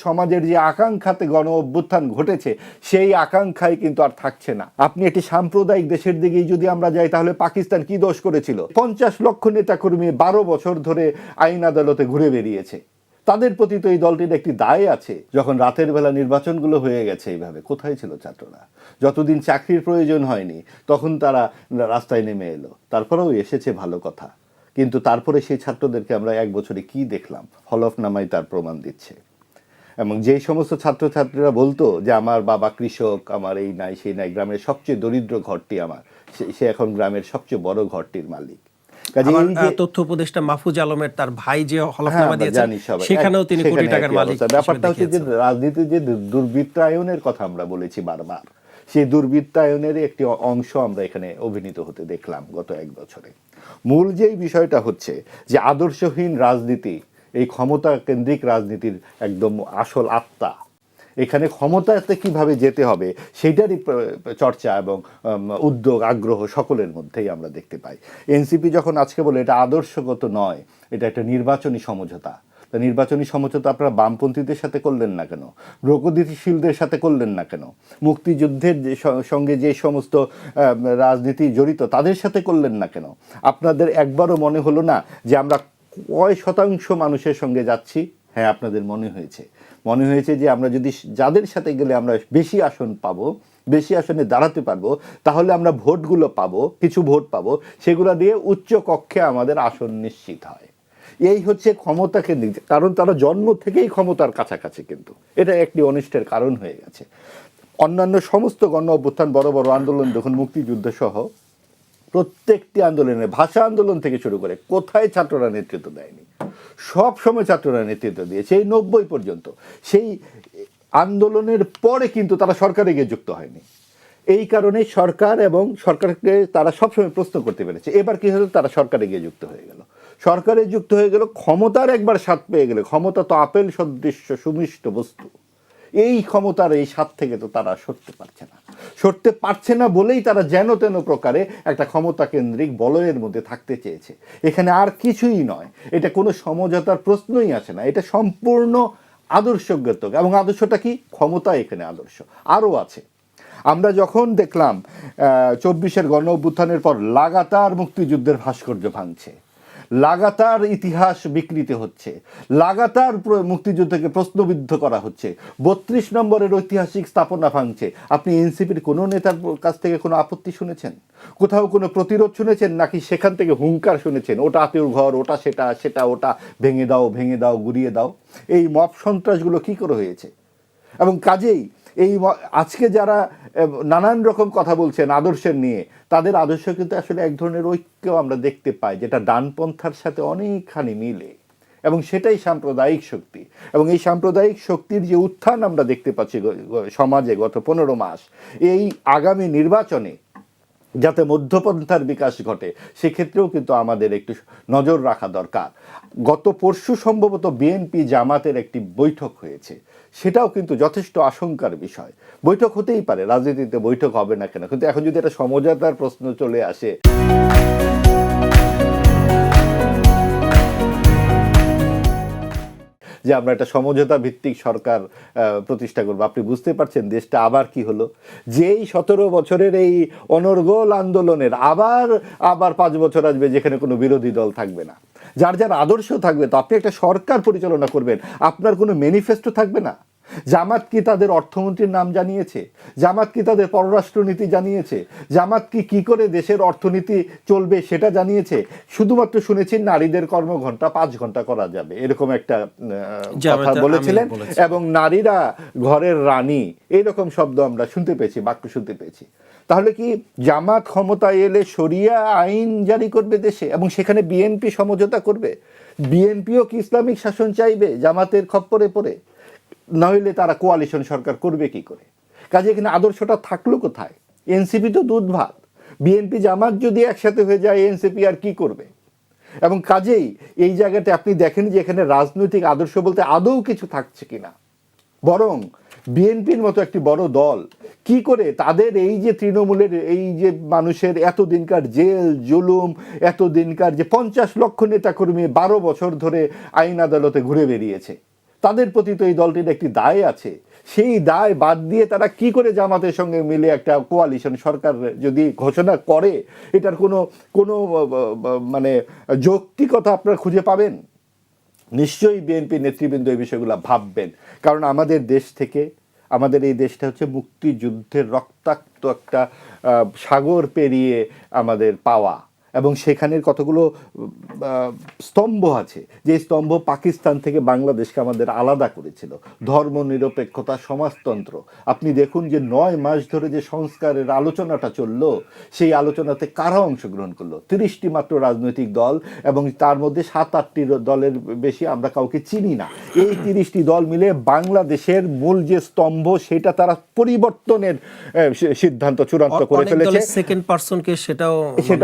সমাজের যে আকাঙ্ক্ষাতে গণ অভ্যুত্থান ঘটেছে সেই আকাঙ্ক্ষাই কিন্তু আর থাকছে না। আপনি একটি সাম্প্রদায়িক দেশের দিকেই যদি আমরা যাই, তাহলে পাকিস্তান কি দোষ করেছিল? 50 লক্ষ নেতাকর্মী 12 বছর ধরে আইন আদালতে ঘুরে বেরিয়েছে। তাদের প্রতি তো এই দলটির একটি দায় আছে। যখন রাতের বেলা নির্বাচনগুলো হয়ে গেছে এইভাবে, কোথায় ছিল ছাত্ররা? যতদিন চাকরির প্রয়োজন হয়নি তখন তারা রাস্তায় নেমে এলো, তারপরেও এসেছে, ভালো কথা। কিন্তু তারপরে সেই ছাত্রদেরকে আমরা 1 বছরে কি দেখলাম? হলফনামায় তার প্রমাণ দিচ্ছে। এবং যেই সমস্ত ছাত্রছাত্রীরা বলতো যে আমার বাবা কৃষক, আমার এই নাই সেই নাই, গ্রামের সবচেয়ে দরিদ্র ঘরটি আমার, সে এখন গ্রামের সবচেয়ে বড় ঘরটির মালিক। তথ্য উপদেষ্টা মাহফুজ আলমের তার ভাই যে হলফনামা দিয়েছেন সেখানেও তিনি কোটি টাকার মালিক। ব্যাপারটা হচ্ছে যে রাজনীতির যে দুর্বৃত্তায়নের কথা আমরা বলেছি বারবার, সেই দুর্বৃত্তায়নের একটি অংশ আমরা এখানে অভিনীত হতে দেখলাম গত 1 বছরে। মূল যেই বিষয়টা হচ্ছে যে আদর্শহীন রাজনীতি, এই ক্ষমতা কেন্দ্রিক রাজনীতির একদম আসল আত্মা। এখানে ক্ষমতাতে কিভাবে যেতে হবে সেইটারই চর্চা এবং উদ্যোগ, আগ্রহ সকলের মধ্যেই আমরা দেখতে পাই। এনসিপি যখন আজকে বলে এটা আদর্শগত নয়, এটা একটা নির্বাচনী সমঝোতা, তা নির্বাচনী সমঝোতা আপনারা বামপন্থীদের সাথে করলেন না কেন? প্রগতিশীলদের সাথে করলেন না কেন? মুক্তিযুদ্ধের সঙ্গে যে সমস্ত রাজনীতি জড়িত তাদের সাথে করলেন না কেন? আপনাদের একবারও মনে হলো না যে আমরা কয় শতাংশ মানুষের সঙ্গে যাচ্ছি? হ্যাঁ, আপনাদের মনে হয়েছে যে আমরা যদি যাদের সাথে গেলে আমরা বেশি আসন পাবো, বেশি আসনে দাঁড়াতে পারবো, তাহলে আমরা ভোটগুলো পাবো, কিছু ভোট পাবো, সেগুলো দিয়ে উচ্চ কক্ষে আমাদের আসন নিশ্চিত হয়। এই হচ্ছে ক্ষমতাকে নিতে, কারণ তারা জন্ম থেকেই ক্ষমতার কাছাকাছি, কিন্তু এটা একটি অনিষ্টের কারণ হয়ে গেছে। অন্যান্য সমস্ত গণ অভ্যুত্থান, বড় বড় আন্দোলন দেখুন, মুক্তিযুদ্ধ সহ প্রত্যেকটি আন্দোলনে, ভাষা আন্দোলন থেকে শুরু করে, কোথায় ছাত্ররা নেতৃত্ব দেয়নি? সব সময় ছাত্ররা নেতৃত্ব দিয়েছে, এই 90 পর্যন্ত। সেই আন্দোলনের পরে কিন্তু তারা সরকারে গিয়ে যুক্ত হয়নি। এই কারণে সরকার এবং সরকারকে তারা সবসময় প্রশ্ন করতে পেরেছে। এবার কি হলো? তারা সরকারে গিয়ে যুক্ত হয়ে গেল, সরকারে যুক্ত হয়ে গেল, ক্ষমতার একবার স্বাদ পেয়ে গেলে। ক্ষমতা তো আপেল সদৃশ্য সুমিষ্ট বস্তু, এই ক্ষমতার এই স্বাদ থেকে তো তারা সরতে পারছে না বলেই তারা যেন তেন প্রকারে একটা ক্ষমতা কেন্দ্রিক বলয়ের মধ্যে থাকতে চেয়েছে। এখানে আর কিছুই নয়, এটা কোনো সমঝোতার প্রশ্নই আসে না, এটা সম্পূর্ণ আদর্শগত। এবং আদর্শটা কি? ক্ষমতা এখানে আদর্শ। আরও আছে। আমরা যখন দেখলাম 24-এর গণ অভ্যুত্থানের পর লাগাতার মুক্তিযুদ্ধের ভাস্কর্য ভাঙছে, লাগাতার ইতিহাস বিকৃতি হচ্ছে, লাগাতার মুক্তিযুদ্ধকে প্রশ্নবিদ্ধ করা হচ্ছে, 32 নম্বরের ঐতিহাসিক স্থাপনা ভাঙছে। আপনি এনসিপির কোনো নেতার কাছ থেকে কোনো আপত্তি শুনেছেন? কোথাও কোনো প্রতিরোধ শুনেছেন? নাকি সেখান থেকে হুঙ্কার শুনেছেন, ওটা আত্মীয়র ঘর, ওটা সেটা ওটা ভেঙে দাও, গুড়িয়ে দাও? এই মব সন্ত্রাসগুলো কী করে হয়েছে? এবং কাজেই এই আজকে যারা নানান রকম কথা বলছেন আদর্শের নিয়ে, তাদের আদর্শ কিন্তু আসলে এক ধরনের ঐক্য আমরা দেখতে পাই, যেটা ডানপন্থার সাথে অনেকখানি মিলে, এবং সেটাই সাম্প্রদায়িক শক্তি। এবং এই সাম্প্রদায়িক শক্তির যে উত্থান আমরা দেখতে পাচ্ছি সমাজে গত 15 মাস, এই আগামী নির্বাচনে যাতে মধ্যপন্থার বিকাশ ঘটে, সেক্ষেত্রেও কিন্তু আমাদের একটু নজর রাখা দরকার। গত পরশু সম্ভবত বিএনপি জামাতের একটি বৈঠক হয়েছে, সেটাও কিন্তু যথেষ্ট আশঙ্কার বিষয়। বৈঠক হতেই পারে, রাজনীতিতে বৈঠক হবে না কেন, কিন্তু এখন যদি একটা সমঝোতার প্রশ্ন চলে আসে, যে আমরা একটা সমঝোতা ভিত্তিক সরকার প্রতিষ্ঠা করবো, আপনি বুঝতে পারছেন দেশটা আবার কি হলো? যেই 17 বছরের এই অনর্গল আন্দোলনের আবার 5 বছর আসবে যেখানে কোনো বিরোধী দল থাকবে না, যার যার আদর্শ থাকবে। তো আপনি একটা সরকার পরিচালনা করবেন, আপনার কোনো ম্যানিফেস্টো থাকবে না। জামাত কি তাদের অর্থমন্ত্রীর নাম জানিয়েছে? জামাত কি তাদের পররাষ্ট্রনীতি জানিয়েছে? জামাত কি করে দেশের অর্থনীতি চলবে সেটা জানিয়েছে? শুধুমাত্র শুনেছি নারীদের কর্মঘণ্টা 5 ঘন্টা করা যাবে, এরকম একটা কথা বলেছিলেন। এবং নারীরা ঘরের রানী, এইরকম শব্দ আমরা শুনতে পেয়েছি, বাক্য শুনতে পেয়েছি। তাহলে কি জামাত ক্ষমতায় এলে শরিয়া আইন জারি করবে দেশে, এবং সেখানে বিএনপি সমঝোতা করবে? বিএনপিও কি ইসলামিক শাসন চাইবে জামাতের খপ্পরে পড়ে? নইলে তারা কোয়ালিশন সরকার করবে কি করে? কাজে এখানে আদর্শটা থাকলো কোথায়? এনসিপি তো দুধ ভাত, বিএনপি জামাত যদি একসাথে হয়ে যায়, এনসিপি আর কি করবে? এবং কাজেই এই জায়গাতে আপনি দেখেন যে এখানে রাজনৈতিক আদর্শ বলতে আদৌ কিছু থাকছে কিনা। বরং বিএনপির মতো একটি বড় দল কি করে তাদের এই যে তৃণমূলের এই যে মানুষের এতদিনকার জেল জুলুম, এতদিনকার যে 50 লক্ষ নেতাকর্মী 12 বছর ধরে আইন আদালতে ঘুরে বেরিয়েছে, তাদের প্রতি তো এই দলটির একটি দায় আছে। সেই দায় বাদ দিয়ে তারা কি করে জামাতের সঙ্গে মিলে একটা কোয়ালিশন সরকার যদি ঘোষণা করে, এটার কোনো কোনো মানে যৌক্তিকতা আপনারা খুঁজে পাবেন? নিশ্চয়ই বিএনপি নেতৃবৃন্দ এই বিষয়গুলো ভাববেন, কারণ আমাদের দেশ থেকে, আমাদের এই দেশটা হচ্ছে মুক্তিযুদ্ধের রক্তাক্ত একটা সাগর পেরিয়ে আমাদের পাওয়া, এবং সেখানের কতগুলো স্তম্ভ আছে, যে স্তম্ভ পাকিস্তান থেকে বাংলাদেশকে আমাদের আলাদা করেছিল। ধর্মনিরপেক্ষতা, সমাজতন্ত্র। আপনি দেখুন যে 9 মাস ধরে যে সংস্কারের আলোচনাটা চললো, সেই আলোচনাতে কারা অংশগ্রহণ করলো? 30টি মাত্র রাজনৈতিক দল, এবং তার মধ্যে 7-8টি দলের বেশি আমরা কাউকে চিনি না। এই 30টি দল মিলে বাংলাদেশের মূল যে স্তম্ভ, সেটা তারা পরিবর্তনের সিদ্ধান্ত চূড়ান্ত করে ফেলেছে। সেকেন্ড পারসনকে সেটাও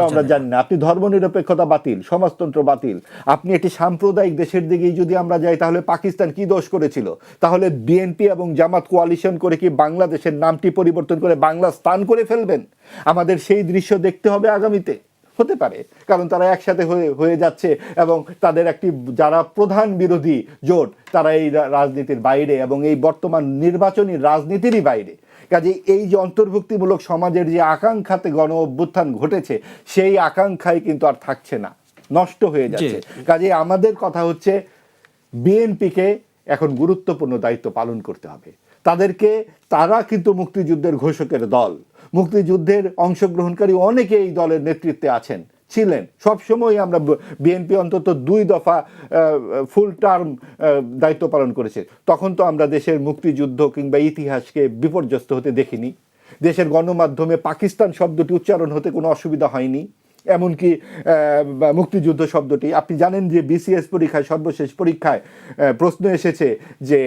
আমরা জানি না। আপনি ধর্মনিরপেক্ষতা বাতিল, সমাজতন্ত্র বাতিল, আপনি একটি সাম্প্রদায়িক দেশের দিকেই যদি আমরা যাই, তাহলে পাকিস্তান কি দোষ করেছিল? তাহলে বিএনপি এবং জামাত কোয়ালিশন করে কি বাংলাদেশের নামটি পরিবর্তন করে বাংলা স্থান করে ফেলবেন? আমাদের সেই দৃশ্য দেখতে হবে আগামীতে। হতে পারে, কারণ তারা একসাথে হয়ে যাচ্ছে, এবং তাদের একটি যারা প্রধান বিরোধী জোট, তারা এই রাজনীতির বাইরে এবং এই বর্তমান নির্বাচনী রাজনীতিরই বাইরে। কাজে এই যে অন্তর্ভুক্তিমূলক সমাজের যে আকাঙ্ক্ষাতে গণ অভ্যুত্থান ঘটেছে, সেই আকাঙ্ক্ষাই কিন্তু আর থাকছে না, নষ্ট হয়ে যাচ্ছে। কাজে আমাদের কথা হচ্ছে, বিএনপিকে এখন গুরুত্বপূর্ণ দায়িত্ব পালন করতে হবে। তারা কিন্তু মুক্তিযুদ্ধের ঘোষকের দল, মুক্তিযুদ্ধের অংশগ্রহণকারী অনেকে এই দলের নেতৃত্বে ছিলেন। সবসময় আমরা বিএনপি অন্তত 2 দফা ফুল টার্ম দায়িত্ব পালন করেছে। তখন তো আমরা দেশের মুক্তিযুদ্ধ কিংবা ইতিহাসকে বিপর্যস্ত হতে দেখিনি। দেশের গণমাধ্যমে পাকিস্তান শব্দটি উচ্চারণ হতে কোনো অসুবিধা হয়নি। এমনকি মুক্তিযুদ্ধ শব্দটি, আপনি জানেন যে বিসিএস পরীক্ষায়, সর্বশেষ পরীক্ষায় প্রশ্ন এসেছে যে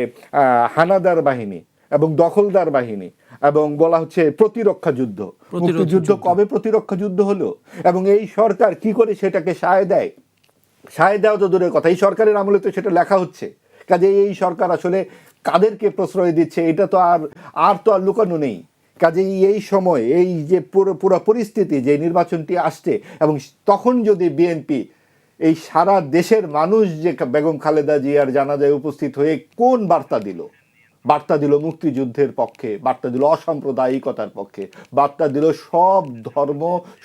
হানাদার বাহিনী এবং দখলদার বাহিনী, এবং বলা হচ্ছে প্রতিরক্ষা যুদ্ধ। মুক্তিযুদ্ধ কবে প্রতিরক্ষা যুদ্ধ হলো? এবং এই সরকার কি করে সেটাকে সায় দেওয়া তো দূরের কথা, এই সরকারের আমলে তো সেটা লেখা হচ্ছে। কাজে এই সরকার আসলে কাদেরকে প্রশ্রয় দিচ্ছে, এটা তো আর লুকানো নেই। কাজেই এই সময় এই যে পুরো পরিস্থিতি, যে নির্বাচনটি আসছে, এবং তখন যদি বিএনপি এই সারা দেশের মানুষ যে বেগম খালেদা জিয়ার জানাজায় উপস্থিত হয়ে কোন বার্তা দিল মুক্তিযুদ্ধের পক্ষে, বার্তা দিল অসাম্প্রদায়িকতার পক্ষে, বার্তা দিল সব ধর্ম,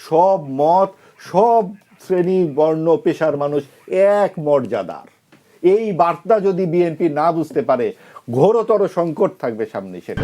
সব মত, সব শ্রেণী, বর্ণ, পেশার মানুষ এক মর্যাদার। এই বার্তা যদি বিএনপি না বুঝতে পারে, ঘোরতর সংকট থাকবে সামনে সেটা।